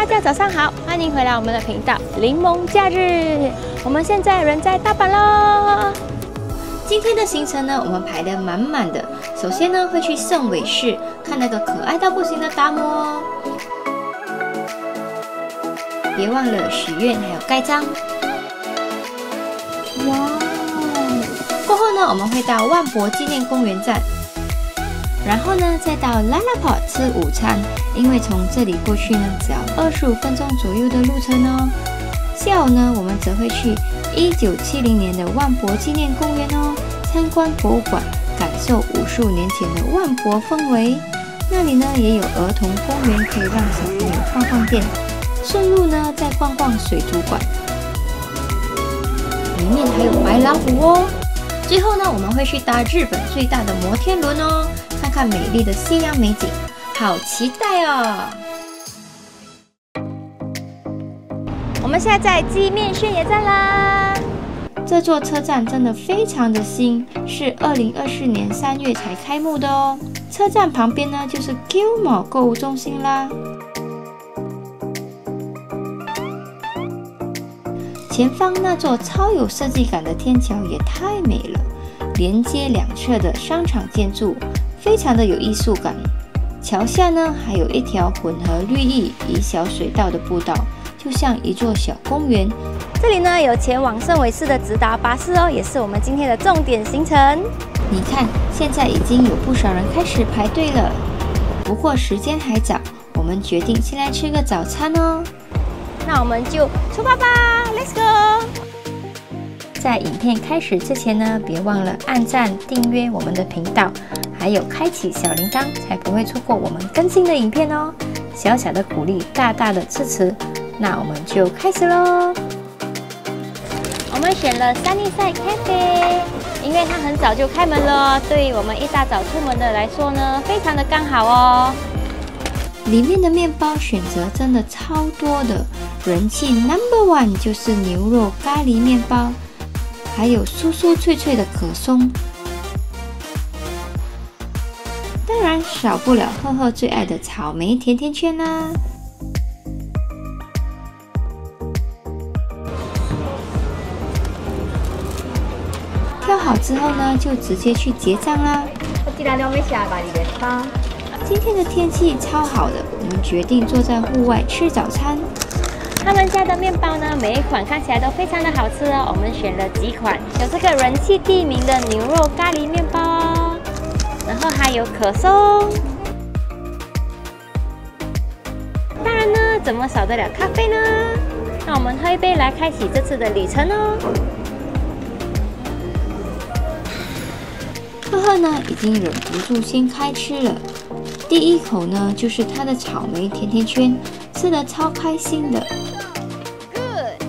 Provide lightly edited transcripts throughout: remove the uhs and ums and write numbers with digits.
家早上好，欢迎回来我们的频道柠檬假日。我们现在人在大阪喽。今天的行程呢，我们排得满满的。首先呢，会去圣尾市看那个可爱到不行的达摩哦。别忘了许愿还有盖章。哇！过后呢，我们会到万博纪念公园站。 然后呢，再到 LaLaport 吃午餐，因为从这里过去呢，只要25分钟左右的路程哦。下午呢，我们则会去1970年的万博纪念公园哦，参观博物馆，感受55年前的万博氛围。那里呢，也有儿童公园，可以让小朋友放电。顺路呢，再逛逛水族馆，里面还有白老虎哦。最后呢，我们会去搭日本最大的摩天轮哦。 看看美丽的夕阳美景，好期待哦！我们现在在鸡面炫野站啦。这座车站真的非常的新，是2024年3月才开幕的哦。车站旁边呢就是 Gilmore 购物中心啦。前方那座超有设计感的天桥也太美了，连接两侧的商场建筑。 非常的有艺术感，桥下呢还有一条混合绿意与小水道的步道，就像一座小公园。这里呢有前往圣尾市的直达巴士哦，也是我们今天的重点行程。你看，现在已经有不少人开始排队了，不过时间还早，我们决定先来吃个早餐哦。那我们就出发吧 ，Let's go！ 在影片开始之前呢，别忘了按赞、订阅我们的频道。 还有开启小铃铛，才不会错过我们更新的影片哦。小小的鼓励，大大的支持。那我们就开始喽。我们选了 Sunnyside Cafe， 因为它很早就开门了，对于我们一大早出门的来说呢，非常的刚好哦。里面的面包选择真的超多的，人气 No.1 就是牛肉咖喱面包，还有酥酥脆脆的可颂。 当然少不了赫赫最爱的草莓甜甜圈啦！挑好之后呢，就直接去结账啦。今天的天气超好的，我们决定坐在户外吃早餐。他们家的面包呢，每一款看起来都非常的好吃哦。我们选了几款，有这个人气第1名的牛肉咖喱面包哦。 然后还有可颂，当然呢，怎么少得了咖啡呢？那我们喝一杯来开启这次的旅程哦。赫赫呢，已经忍不住先开吃了。第一口呢，就是它的草莓甜甜圈，吃得超开心的。Good。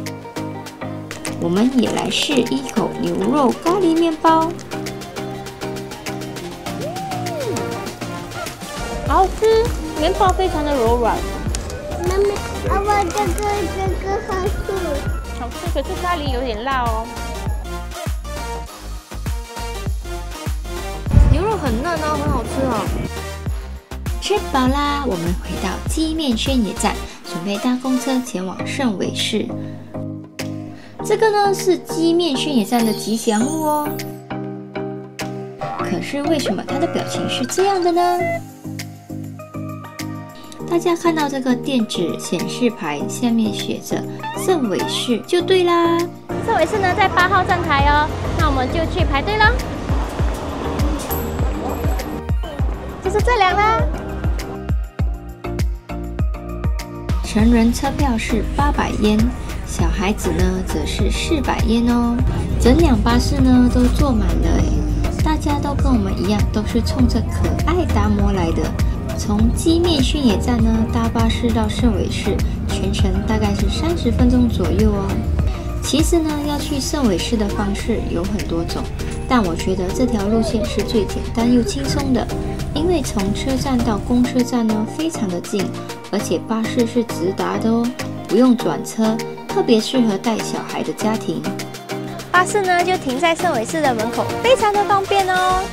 我们也来试一口牛肉咖喱面包。 好吃，面包非常的柔软。妈妈，我这个好吃。好吃，可是咖喱有点辣哦。牛肉很嫩哦，很好吃哦。吃饱啦，我们回到鸡面炫野站，准备搭公车前往圣尾市。这个呢是鸡面炫野站的吉祥物哦。可是为什么它的表情是这样的呢？ 大家看到这个电子显示牌下面写着圣尾市就对啦。圣尾市呢在8号站台哦，那我们就去排队啦。就是这辆啦。成人车票是800yen，小孩子呢则是400yen哦。整辆巴士呢都坐满了诶，大家都跟我们一样，都是冲着可爱达摩来的。 从鸡面炫野站呢搭巴士到圣尾市，全程大概是30分钟左右哦。其实呢，要去圣尾市的方式有很多种，但我觉得这条路线是最简单又轻松的，因为从车站到公车站呢非常的近，而且巴士是直达的哦，不用转车，特别适合带小孩的家庭。巴士呢就停在圣尾市的门口，非常的方便哦。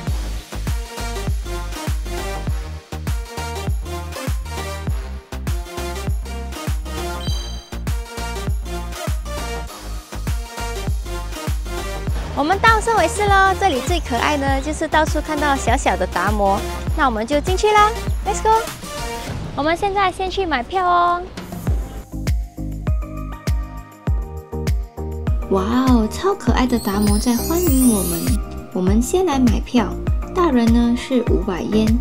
我们到圣维斯咯，这里最可爱呢，就是到处看到小小的达摩。那我们就进去啦 ，Let's go！ 我们现在先去买票哦。哇哦，超可爱的达摩在欢迎我们。我们先来买票，大人呢是500yen，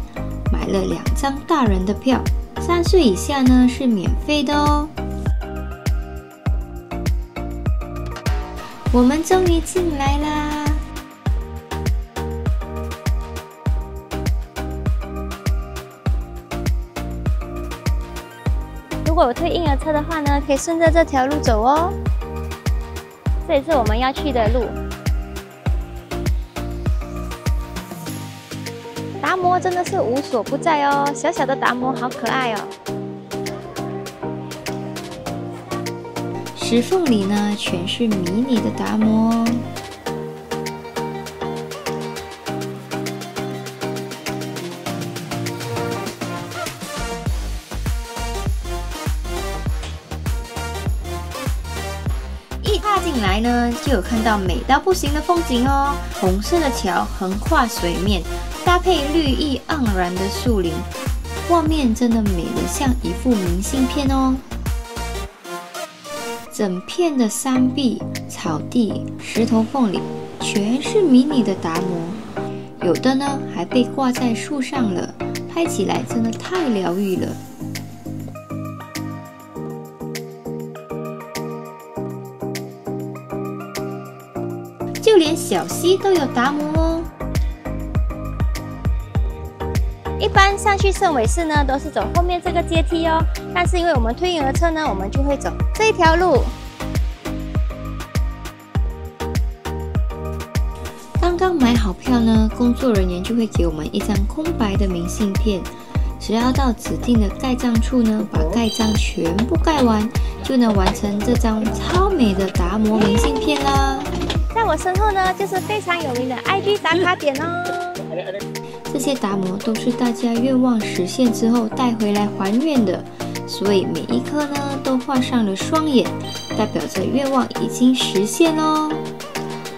买了2张大人的票，3岁以下呢是免费的哦。我们终于进来啦！如果有推婴儿车的话呢，可以顺着这条路走哦。这也是我们要去的路。达摩真的是无所不在哦，小小的达摩好可爱哦。石缝里呢，全是迷你的达摩哦。一踏进来呢，就有看到美到不行的风景哦。红色的桥横跨水面，搭配绿意盎然的树林，画面真的美得像一幅明信片哦。整片的山壁、草地、石头缝里，全是迷你的达摩，有的呢还被挂在树上了，拍起来真的太疗愈了。就连小溪都有达摩哦。一般上去圣维斯呢，都是走后面这个阶梯哦。但是因为我们推婴儿车呢，我们就会走这一条路。刚刚买好票呢，工作人员就会给我们一张空白的明信片，只要到指定的盖章处呢，把盖章全部盖完，就能完成这张超美的达摩明信片啦。在我身后呢，就是非常有名的 IG 打卡点哦。这些达摩都是大家愿望实现之后带回来还愿的，所以每一颗呢都画上了双眼，代表着愿望已经实现哦。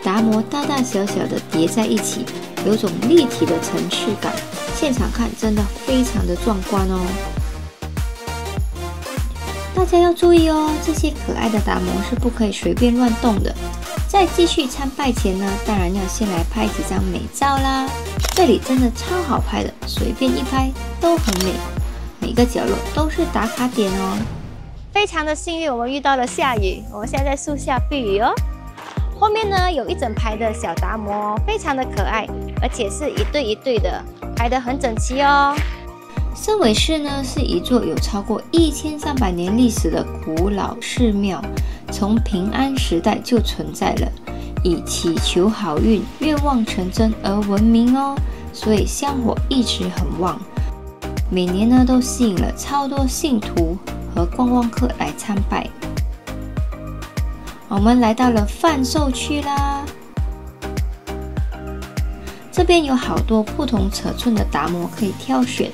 达摩大大小小的叠在一起，有种立体的层次感，现场看真的非常的壮观哦。大家要注意哦，这些可爱的达摩是不可以随便乱动的。在继续参拜前呢，当然要先来拍几张美照啦。这里真的超好拍的，随便一拍都很美，每个角落都是打卡点哦。非常的幸运，我们遇到了下雨，我们现在在树下避雨哦。后面呢有一整排的小达摩哦，非常的可爱，而且是一对一对的，排得很整齐哦。圣维斯呢是一座有超过1300年历史的古老寺庙，从平安时代就存在了，以祈求好运、愿望成真而闻名哦，所以香火一直很旺。每年呢都吸引了超多信徒和观光客来参拜。我们来到了贩售区啦，这边有好多不同尺寸的达摩可以挑选。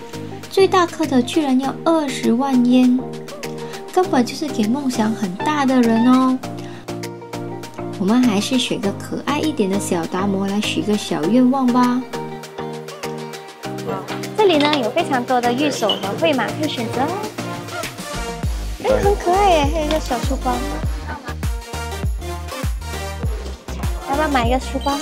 最大颗的居然要20万yen，根本就是给梦想很大的人哦。我们还是选个可爱一点的小达摩来许个小愿望吧。这里呢有非常多的御守和绘马可以选择哦。很可爱耶，还有一个小书包。要不要买一个书包？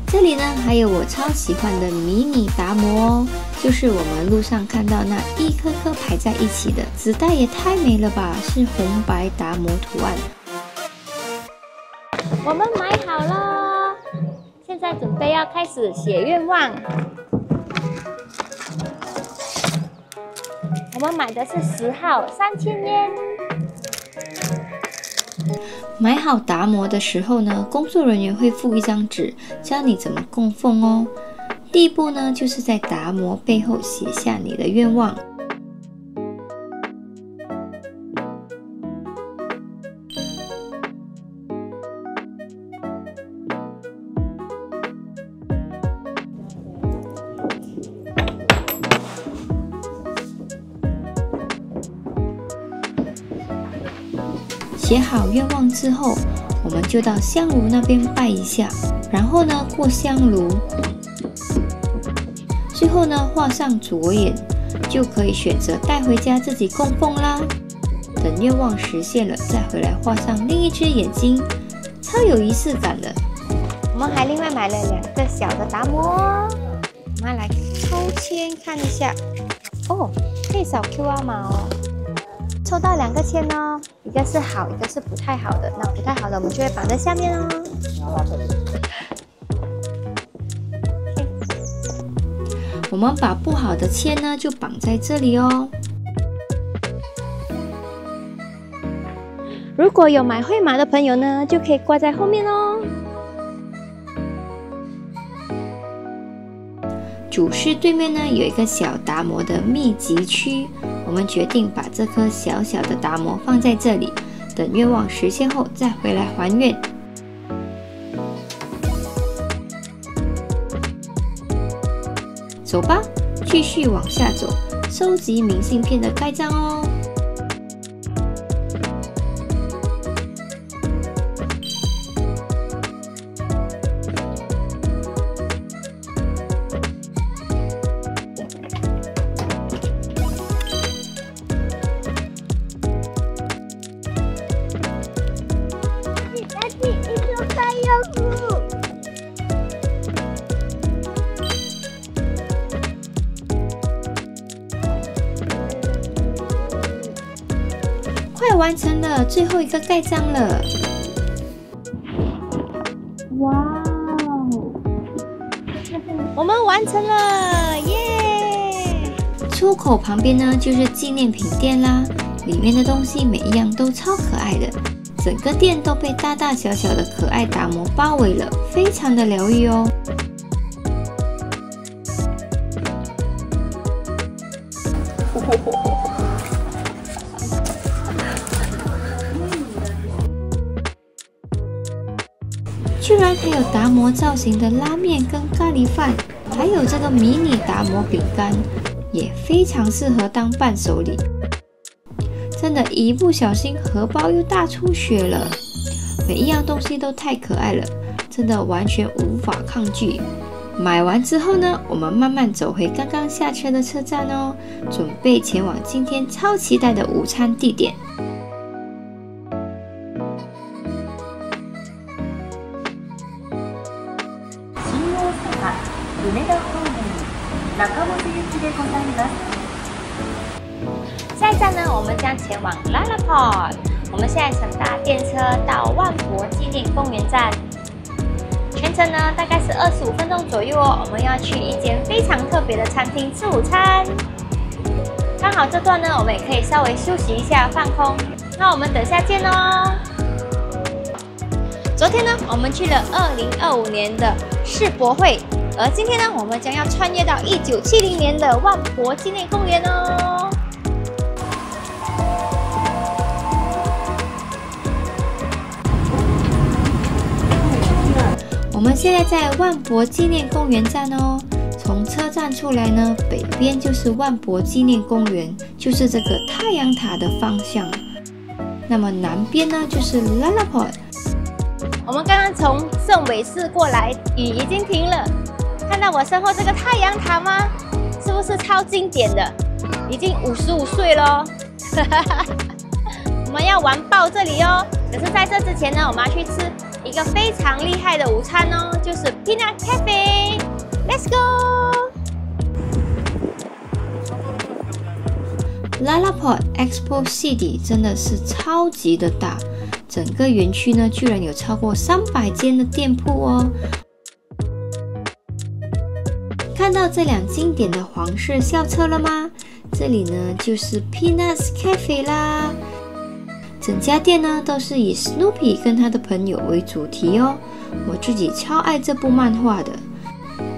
这里呢还有我超喜欢的迷你达摩哦，就是我们路上看到那一颗颗排在一起的，纸袋也太美了吧，是红白达摩图案。我们买好了，现在准备要开始写愿望。我们买的是10号，3000yen。买好达摩的时候呢，工作人员会附一张纸，教你怎么供奉哦。第一步呢，就是在达摩背后写下你的愿望。写好愿望之后，我我们就到香炉那边拜一下，然后呢过香炉，最后呢画上左眼，就可以选择带回家自己供奉啦。等愿望实现了，再回来画上另一只眼睛，超有仪式感的。我们还另外买了2个小的达摩，我们来抽签看一下哦，可以扫 QR 码哦。抽到2个签哦，一个是好，一个是不太好的。那不太好的我们就会绑在下面哦。我们把不好的签呢就绑在这里哦。如果有买会码的朋友呢，就可以挂在后面哦。主室对面呢有一个小达摩的秘籍区，我们决定把这颗小小的达摩放在这里，等愿望实现后再回来还愿。走吧，继续往下走，收集明信片的盖章哦。快完成了，最后一个盖章了！哇哦，我们完成了，耶！出口旁边呢就是纪念品店啦，里面的东西每一样都超可爱的，整个店都被大大小小的可爱达摩包围了，非常的疗愈哦。居然还有达摩造型的拉面跟咖喱饭，还有这个迷你达摩饼干，也非常适合当伴手礼。真的，一不小心荷包又大出血了。每一样东西都太可爱了，真的完全无法抗拒。买完之后呢，我们慢慢走回刚刚下车的车站哦，准备前往今天超期待的午餐地点。下一站呢，我们将前往 LaLaport。我们现在乘搭电车到万博纪念公园站，全程呢大概是25分钟左右哦。我们要去一间非常特别的餐厅吃午餐。刚好这段呢，我们也可以稍微休息一下放空。那我们等下见哦。昨天呢，我们去了2025年的世博会。而今天呢，我们将要穿越到1970年的万博纪念公园哦。我们现在在万博纪念公园站哦。从车站出来呢，北边就是万博纪念公园，就是这个太阳塔的方向。那么南边呢，就是 LaLaport。我们刚刚从圣韦士过来，雨已经停了。看到我身后这个太阳塔吗？是不是超经典的？已经55岁咯。我们要玩爆这里哦！可是在这之前呢，我们要去吃一个非常厉害的午餐哦，就是 Peanut Cafe。Let's go！LaLaport Expo City 真的是超级的大，整个园区呢居然有超过300间的店铺哦。看到这辆经典的皇室校车了吗？这里呢就是 Peanut Cafe 啦。整家店呢都是以 Snoopy 跟他的朋友为主题哦。我自己超爱这部漫画的。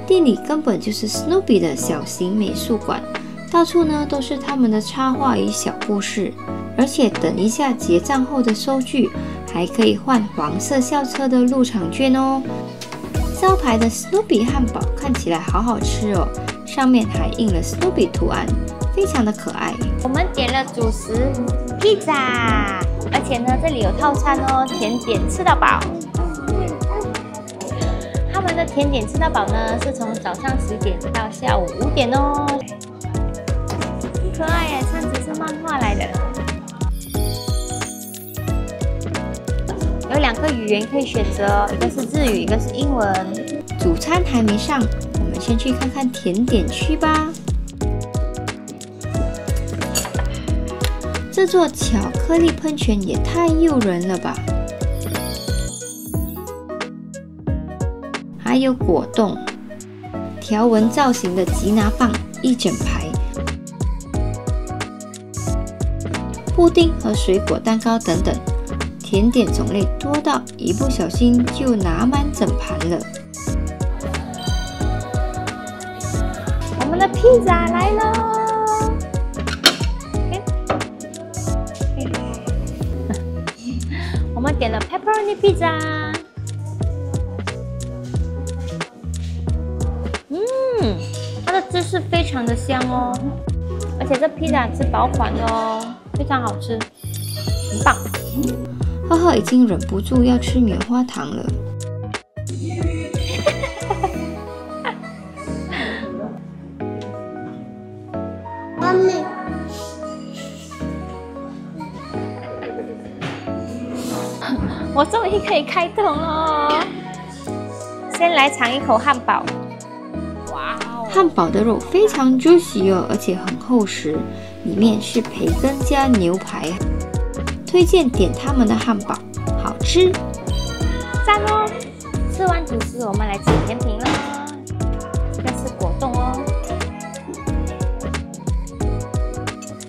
店里根本就是 Snoopy 的小型美术馆，到处呢都是他们的插画与小故事。而且等一下结账后的收据还可以换黄色校车的入场券哦。招牌的 Snoopy 汉堡看起来好好吃哦，上面还印了 Snoopy 图案，非常的可爱。我们点了主食披萨，而且呢，这里有套餐哦，甜点吃到饱。他们的甜点吃到饱呢，是从早上10点到下午5点哦。可爱耶，餐纸是漫画来的。有2个语言可以选择，一个是日语，一个是英文。主餐还没上，我们先去看看甜点区吧。这座巧克力喷泉也太诱人了吧！还有果冻、条纹造型的吉拿棒一整排，布丁和水果蛋糕等等，甜点种类多到一不小心就拿满整盘了。我们的披萨来了！我们点了 pepperoni 披萨，它的芝士非常的香哦，而且这披萨是薄款的哦，非常好吃，很棒。赫赫已经忍不住要吃棉花糖了。妈咪。我终于可以开动了！先来尝一口汉堡。哇哦！汉堡的肉非常 juicy 哦，而且很厚实，里面是培根加牛排。推荐点他们的汉堡，好吃！赞哦！吃完主食，我们来吃甜品了。这个是果冻哦。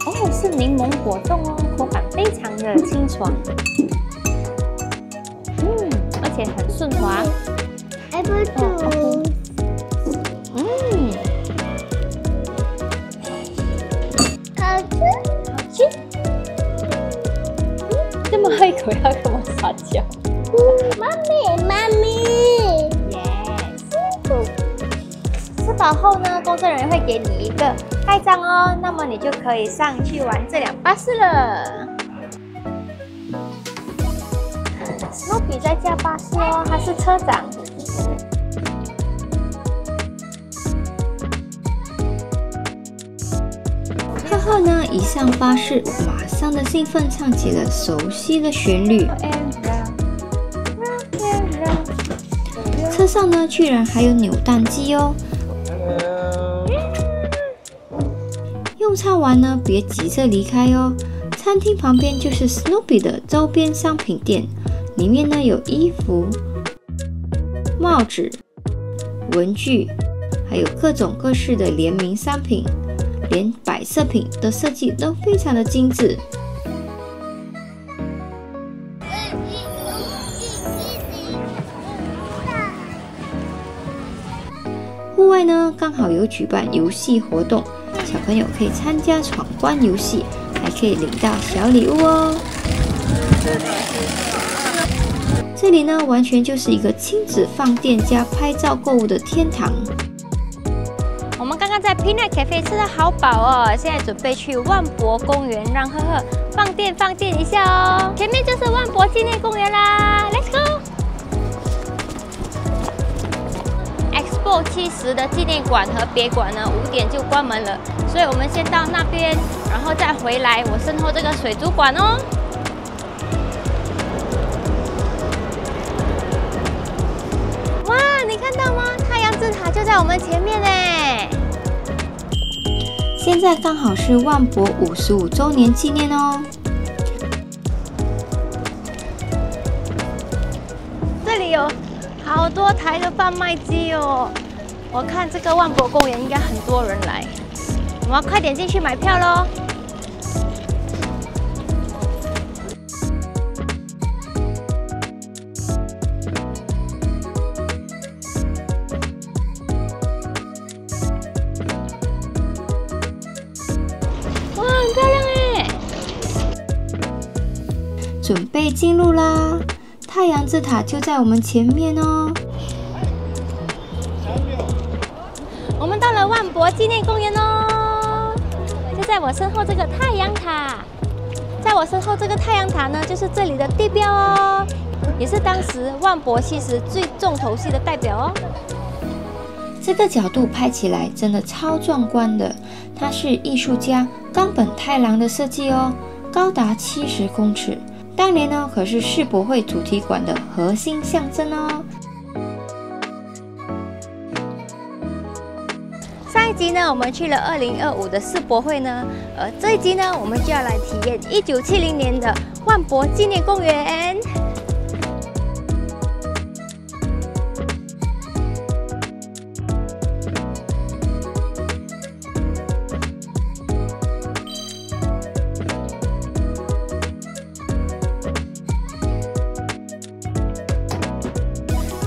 哦，是柠檬果冻哦，口感非常的清爽。而且很顺滑。Apple juice。好吃。好吃。这么喝一口要跟我撒娇。妈咪，妈咪。Yes。吃饱后呢，工作人员会给你一个盖章哦，那么你就可以上去玩这辆巴士了。Snoopy 在驾巴士哦，他是车长。赫赫呢，一上巴士，马上的兴奋唱起了熟悉的旋律。车上呢，居然还有扭蛋机哦。用餐完呢，别急着离开哦。餐厅旁边就是 Snoopy 的周边商品店。里面呢有衣服、帽子、文具，还有各种各式的联名商品，连摆设品的设计都非常的精致。户外呢刚好有举办游戏活动，小朋友可以参加闯关游戏，还可以领到小礼物哦。这里呢，完全就是一个亲子放电加拍照购物的天堂。我们刚刚在 Peanut Cafe 吃得好饱哦，现在准备去万博公园，让赫赫放电一下哦。前面就是万博纪念公园啦 ，Let's go！Expo 70的纪念馆和别馆呢，5点就关门了，所以我们先到那边，然后再回来我身后这个水族馆哦。你看到吗？太阳之塔就在我们前面呢。现在刚好是万博55周年纪念哦。这里有好多台的贩卖机哦。我看这个万博公园应该很多人来，我们要快点进去买票咯。很漂亮哎！准备进入啦！太阳之塔就在我们前面哦。我们到了万博纪念公园哦，就在我身后这个太阳塔。在我身后这个太阳塔呢，就是这里的地标哦，也是当时万博其实最重头戏的代表哦。这个角度拍起来真的超壮观的，它是艺术家冈本太郎的设计哦，高达70公尺。当年呢，可是世博会主题馆的核心象征哦。上一集呢，我们去了2025的世博会呢，而这一集呢，我们就要来体验1970年的万博纪念公园。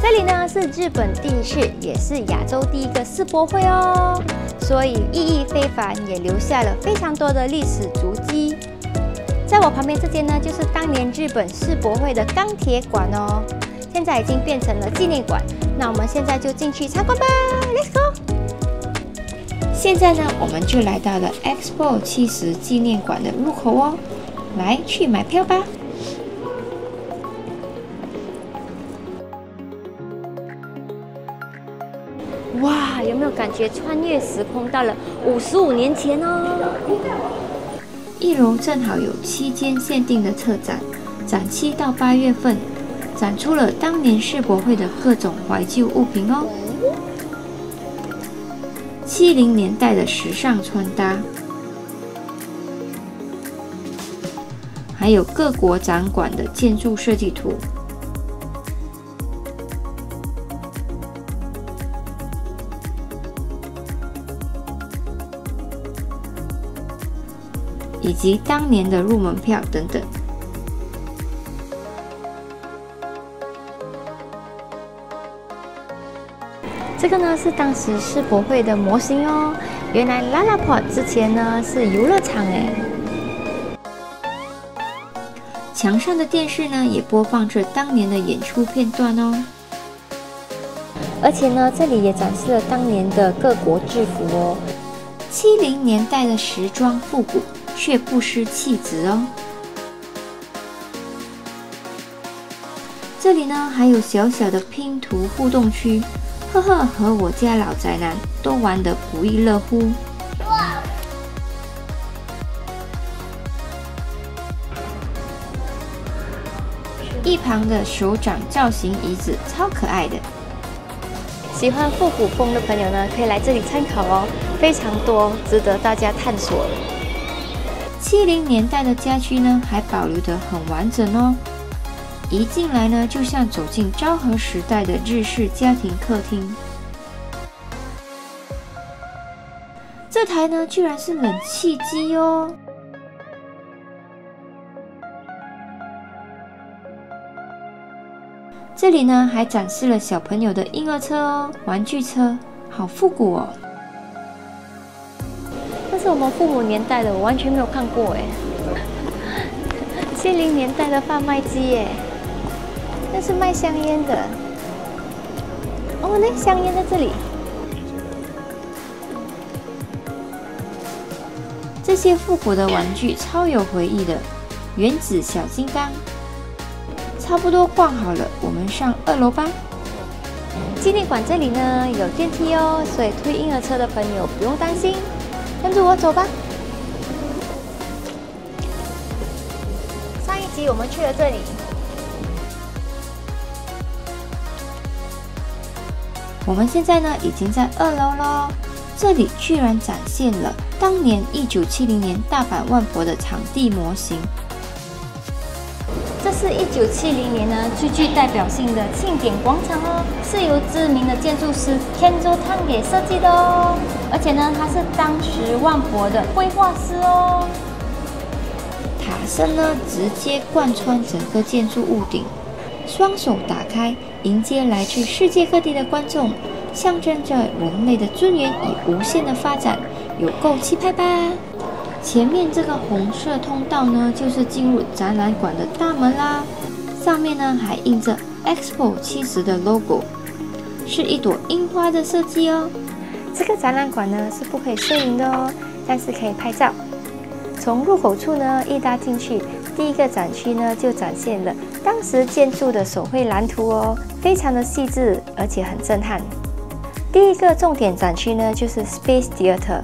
这里呢是日本第一次，也是亚洲第一个世博会哦，所以意义非凡，也留下了非常多的历史足迹。在我旁边这间呢，就是当年日本世博会的钢铁馆哦，现在已经变成了纪念馆。那我们现在就进去参观吧 ，Let's go！ 现在呢，我们就来到了 Expo 70纪念馆的入口哦，来去买票吧。哇，有没有感觉穿越时空到了55年前哦？一楼正好有7间限定的特展，展期到8月份，展出了当年世博会的各种怀旧物品哦。70年代的时尚穿搭，还有各国展馆的建筑设计图。以及当年的入门票等等。这个呢是当时世博会的模型哦。原来 LaLaport 之前呢是游乐场哎。墙上的电视呢也播放着当年的演出片段哦。而且呢这里也展示了当年的各国制服哦。70年代的时装复古。却不失气质哦。这里呢还有小小的拼图互动区，呵呵，和我家老宅男都玩得不亦乐乎。一旁的手掌造型椅子超可爱的，喜欢复古风的朋友呢，可以来这里参考哦，非常多，值得大家探索。70年代的家居呢，还保留得很完整哦。一进来呢，就像走进昭和时代的日式家庭客厅。这台呢，居然是冷气机哦。这里呢，还展示了小朋友的婴儿车哦，玩具车，好复古哦。这是我们父母年代的，我完全没有看过哎。70年代的贩卖机耶，那是卖香烟的。哦，那香烟在这里。这些复古的玩具超有回忆的，原子小金刚。差不多逛好了，我们上2楼吧。纪念馆这里呢有电梯哦，所以推婴儿车的朋友不用担心。跟着我走吧。上一集我们去了这里，我们现在呢已经在2楼咯。这里居然展现了当年1970年大阪万博的场地模型。这是1970年呢最具代表性的庆典广场哦，是由知名的建筑师 Kenzo Tan 给设计的哦，而且呢他是当时万博的规划师哦。塔身呢直接贯穿整个建筑屋顶，双手打开迎接来自世界各地的观众，象征着人类的尊严与无限的发展，有够气派吧？前面这个红色通道呢，就是进入展览馆的大门啦。上面呢还印着 Expo 70的 logo， 是一朵樱花的设计哦。这个展览馆呢是不可以摄影的哦，但是可以拍照。从入口处呢一搭进去，第一个展区呢就展现了当时建筑的手绘蓝图哦，非常的细致，而且很震撼。第一个重点展区呢就是 Space Theatre，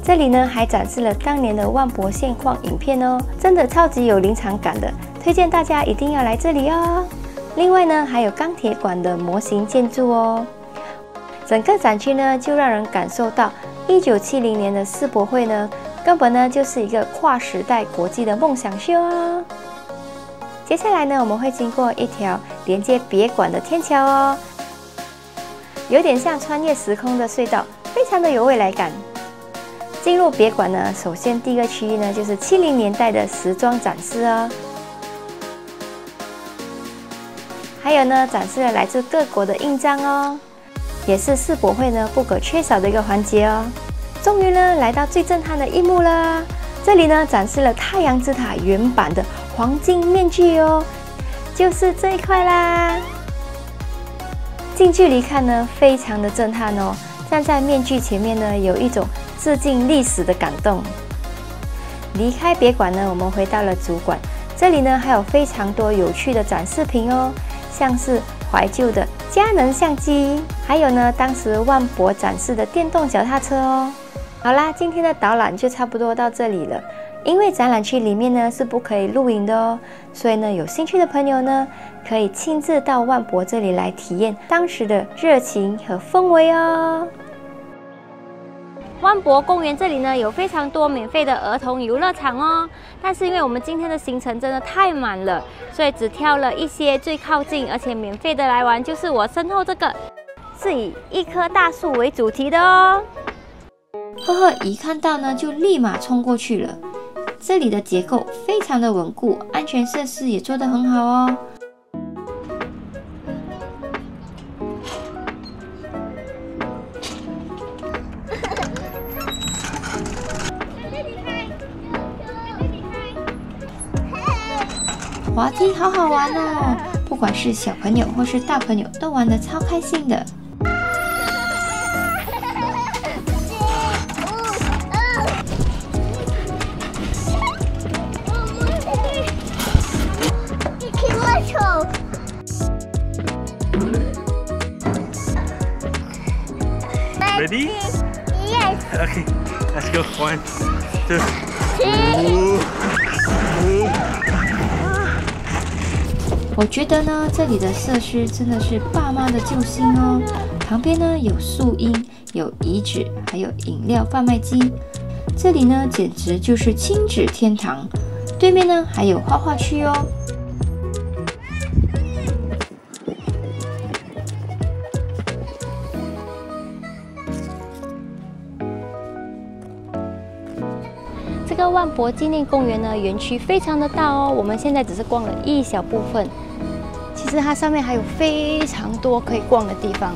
这里呢还展示了当年的万博现况影片哦，真的超级有临场感的，推荐大家一定要来这里哦。另外呢还有钢铁馆的模型建筑哦。整个展区呢，就让人感受到1970年的世博会呢，根本呢就是一个跨时代国际的梦想秀啊！接下来呢，我们会经过一条连接别馆的天桥哦，有点像穿越时空的隧道，非常的有未来感。进入别馆呢，首先第一个区域呢，就是70年代的时装展示哦，还有呢，展示了来自各国的印章哦。也是世博会呢不可缺少的一个环节哦。终于呢来到最震撼的一幕啦！这里呢展示了太阳之塔原版的黄金面具哦，就是这一块啦。近距离看呢非常的震撼哦，站在面具前面呢有一种致敬历史的感动。离开别馆呢，我们回到了主馆，这里呢还有非常多有趣的展示品哦，像是怀旧的佳能相机，还有呢，当时万博展示的电动脚踏车哦。好啦，今天的导览就差不多到这里了。因为展览区里面呢是不可以录影的哦，所以呢，有兴趣的朋友呢，可以亲自到万博这里来体验当时的热情和氛围哦。万博公园这里呢有非常多免费的儿童游乐场哦，但是因为我们今天的行程真的太满了，所以只挑了一些最靠近而且免费的来玩，就是我身后这个，是以一棵大树为主题的哦。呵呵，一看到呢就立马冲过去了。这里的结构非常的稳固，安全设施也做得很好哦。滑梯好好玩哦，不管是小朋友或是大朋友都玩得超开心的。Ready? Yes. Okay, let's go. 1, 2, 我觉得呢，这里的设施真的是爸妈的救星哦。旁边呢有树荫，有遗址，还有饮料贩卖机。这里呢简直就是亲子天堂。对面呢还有画画区哦。这个万博纪念公园呢，园区非常的大哦。我们现在只是逛了一小部分，其实它上面还有非常多可以逛的地方。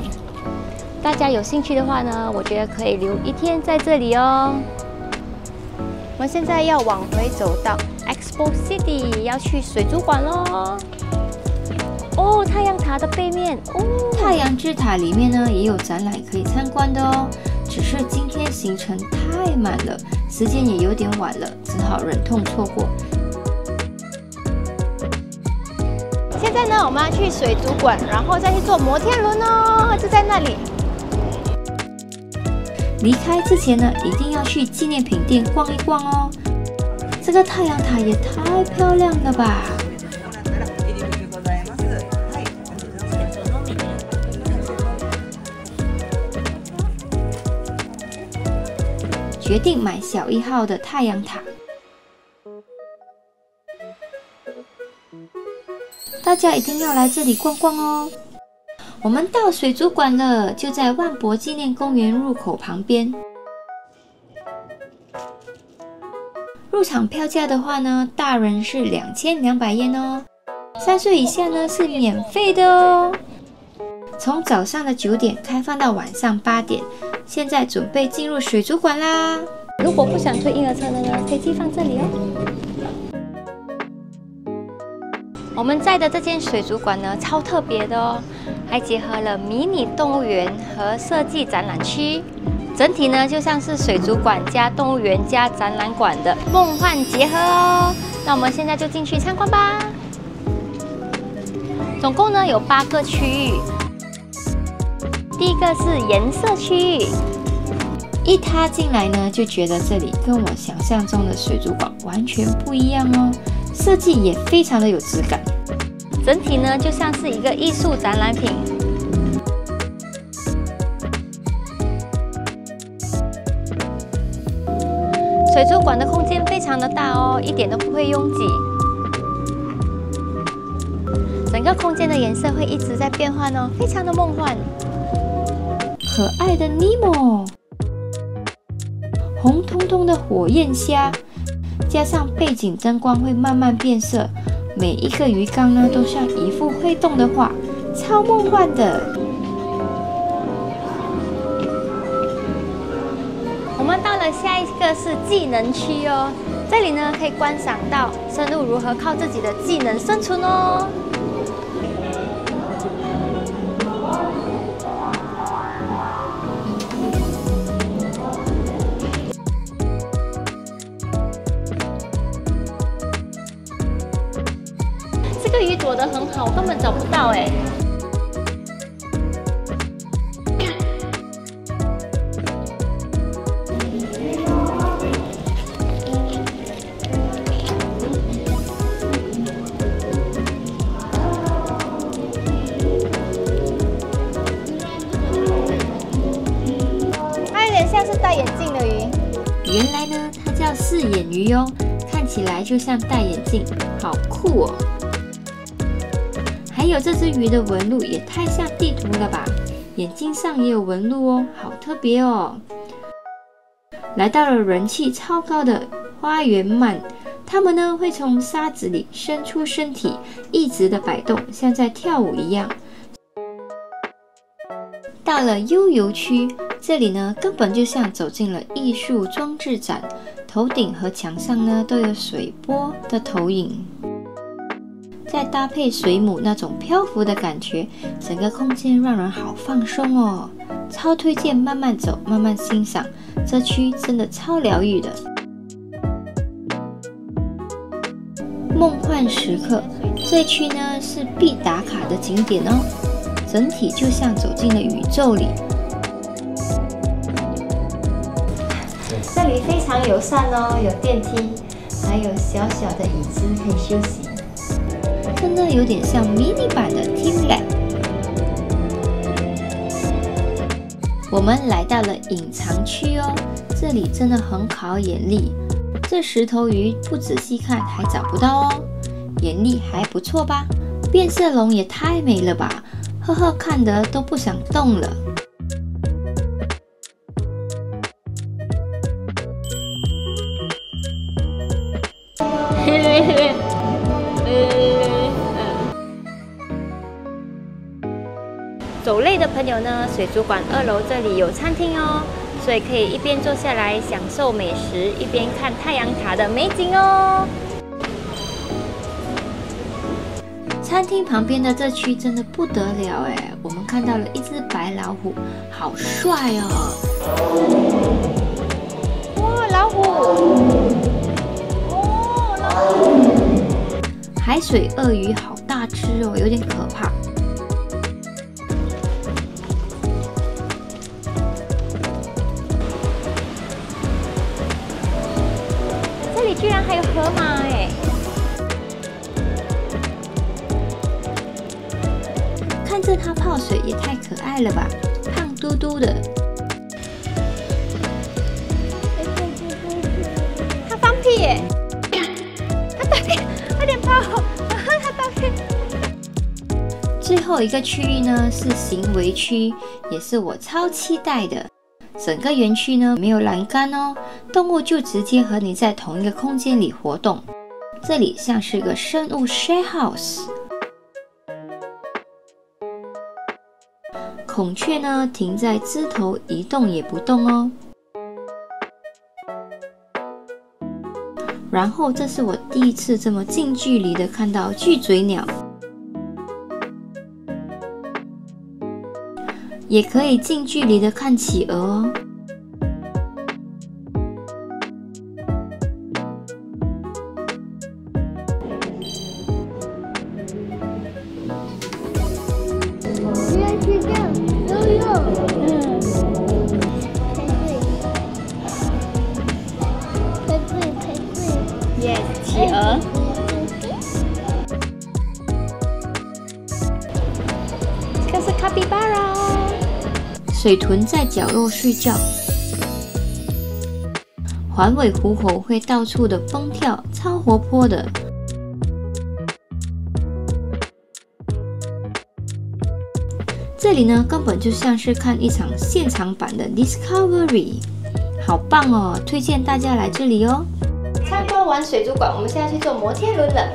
大家有兴趣的话呢，我觉得可以留一天在这里哦。我们现在要往回走到 Expo City， 要去水族馆咯。哦，太阳塔的背面哦，太阳之塔里面呢也有展览可以参观的哦。只是今天行程太满了，时间也有点晚了，只好忍痛错过。现在呢，我们要去水族馆，然后再去坐摩天轮哦，就在那里。离开之前呢，一定要去纪念品店逛一逛哦。这个太阳塔也太漂亮了吧！决定买小1号的太阳塔。大家一定要来这里逛逛哦。我们到水族馆了，就在万博纪念公园入口旁边。入场票价的话呢，大人是2200元哦，3岁以下呢是免费的哦。从早上的9点开放到晚上8点，现在准备进入水族馆啦。如果不想推婴儿车的呢，可以寄放这里哦。我们在的这间水族馆呢，超特别的哦，还结合了迷你动物园和设计展览区。整体呢就像是水族馆加动物园加展览馆的梦幻结合哦。那我们现在就进去参观吧。总共呢有8个区域。第一个是颜色区域，一踏进来呢就觉得这里跟我想象中的水族馆完全不一样哦，设计也非常的有质感。整体呢就像是一个艺术展览品。水族馆的空间非常的大哦，一点都不会拥挤。整个空间的颜色会一直在变换哦，非常的梦幻。可爱的尼莫，红彤彤的火焰虾，加上背景灯光会慢慢变色，每一个鱼缸呢都像一幅会动的画，超梦幻的。我们到了下一个是技能区哦，这里呢可以观赏到生物如何靠自己的技能生存哦。这个鱼躲得很好，我根本找不到哎。像是戴眼镜的鱼，原来呢它叫四眼鱼哦，看起来就像戴眼镜，好酷哦！还有这只鱼的纹路也太像地图了吧，眼睛上也有纹路哦，好特别哦！来到了人气超高的花园鳗，它们呢会从沙子里伸出身体，一直的摆动，像在跳舞一样。到了悠游区，这里呢根本就像走进了艺术装置展，头顶和墙上呢都有水波的投影，再搭配水母那种漂浮的感觉，整个空间让人好放松哦，超推荐慢慢走，慢慢欣赏，这区真的超疗愈的。梦幻时刻，这区呢是必打卡的景点哦。整体就像走进了宇宙里，这里非常友善哦，有电梯，还有小小的椅子可以休息，真的有点像迷你版的 Teamland。我们来到了隐藏区哦，这里真的很考眼力，这石头鱼不仔细看还找不到哦，眼力还不错吧？变色龙也太美了吧！呵呵，看得都不想动了。走累的朋友呢，水族馆2楼这里有餐厅哦，所以可以一边坐下来享受美食，一边看太阳塔的美景哦。餐厅旁边的这区真的不得了哎，我们看到了一只白老虎，好帅哦！哇，老虎！哦，老虎！海水鳄鱼好大只哦，有点可怕。这里居然还有河马哎！看着它泡水也太可爱了吧，胖嘟嘟的。它放屁耶！它放屁，快点跑！它放屁。最后一个区域呢是行为区，也是我超期待的。整个园区呢没有栏杆哦，动物就直接和你在同一个空间里活动。这里像是个生物 share house。孔雀呢停在枝头一动也不动哦。然后这是我第一次这么近距离的看到巨嘴鸟，也可以近距离的看企鹅哦。Yes， 企鹅。这个是卡比巴拉。水豚在角落睡觉。环尾狐猴会到处的蹦跳，超活泼的。这里呢，根本就像是看一场现场版的 Discovery， 好棒哦！推荐大家来这里哦。参观完水族馆，我们现在去坐摩天轮了。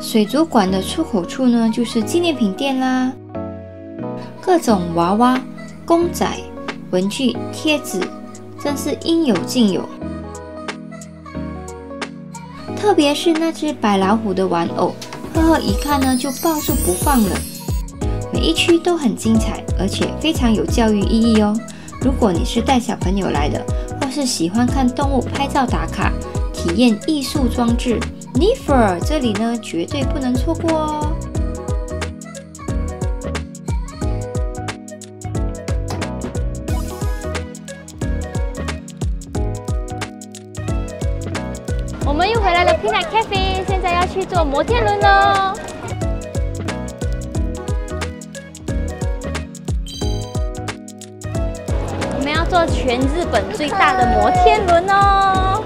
水族馆的出口处呢，就是纪念品店啦，各种娃娃、公仔、文具、贴纸，真是应有尽有。特别是那只白老虎的玩偶，赫赫一看呢就抱住不放了。每一区都很精彩，而且非常有教育意义哦。如果你是带小朋友来的，或是喜欢看动物拍照打卡，体验艺术装置 ，Nefer 这里呢绝对不能错过哦。我们又回来了 Peanut Cafe， 现在要去坐摩天轮喽。我们要坐全日本最大的摩天轮哦。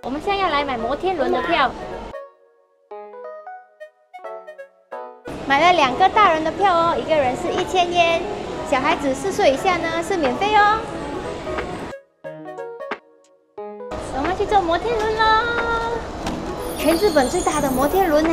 我们现在要来买摩天轮的票，买了2个大人的票哦，一个人是1000yen。小孩子4岁以下呢是免费哦。我们要去坐摩天轮啦！全日本最大的摩天轮呢。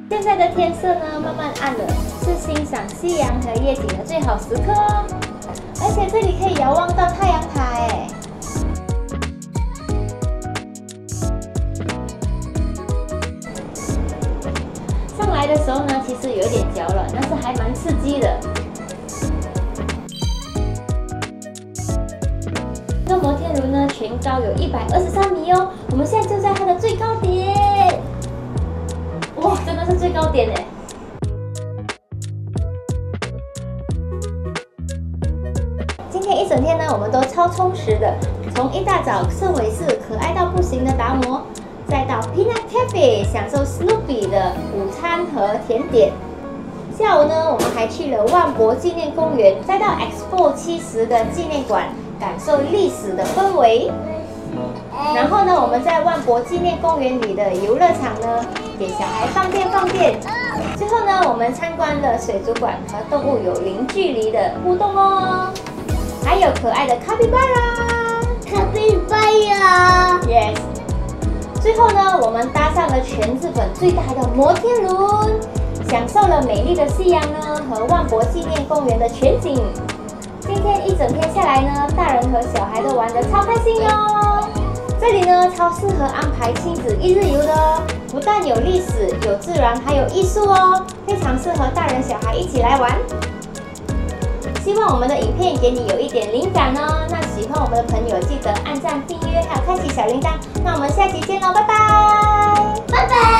现在的天色呢慢慢暗了，是欣赏夕阳和夜景的最好时刻哦。而且这里可以遥望到太阳塔哎。上来的时候呢，其实有一点脚软，但是还蛮刺激的。这摩天轮呢，全高有123米哦。我们现在就在它的最高点。哇，真的是最高点哎！今天一整天呢，我们都超充实的。从一大早圣维士可爱到不行的达摩，再到 Peanut Cafe 享受 Snoopy 的午餐和甜点。下午呢，我们还去了万博纪念公园，再到 Expo 70的纪念馆，感受历史的氛围。然后呢，我们在万博纪念公园里的游乐场呢，给小孩放电。最后呢，我们参观了水族馆，和动物有零距离的互动哦，还有可爱的卡比巴拉。Yes。最后呢，我们搭上了全日本最大的摩天轮，享受了美丽的夕阳呢和万博纪念公园的全景。今天一整天下来呢，大人和小孩都玩得超开心哟。这里呢超适合安排亲子1日游的哦，不但有历史、有自然，还有艺术哦，非常适合大人小孩一起来玩。希望我们的影片给你有一点灵感哦。那喜欢我们的朋友记得按赞、订阅，还有开启小铃铛。那我们下期见喽，拜拜！拜拜。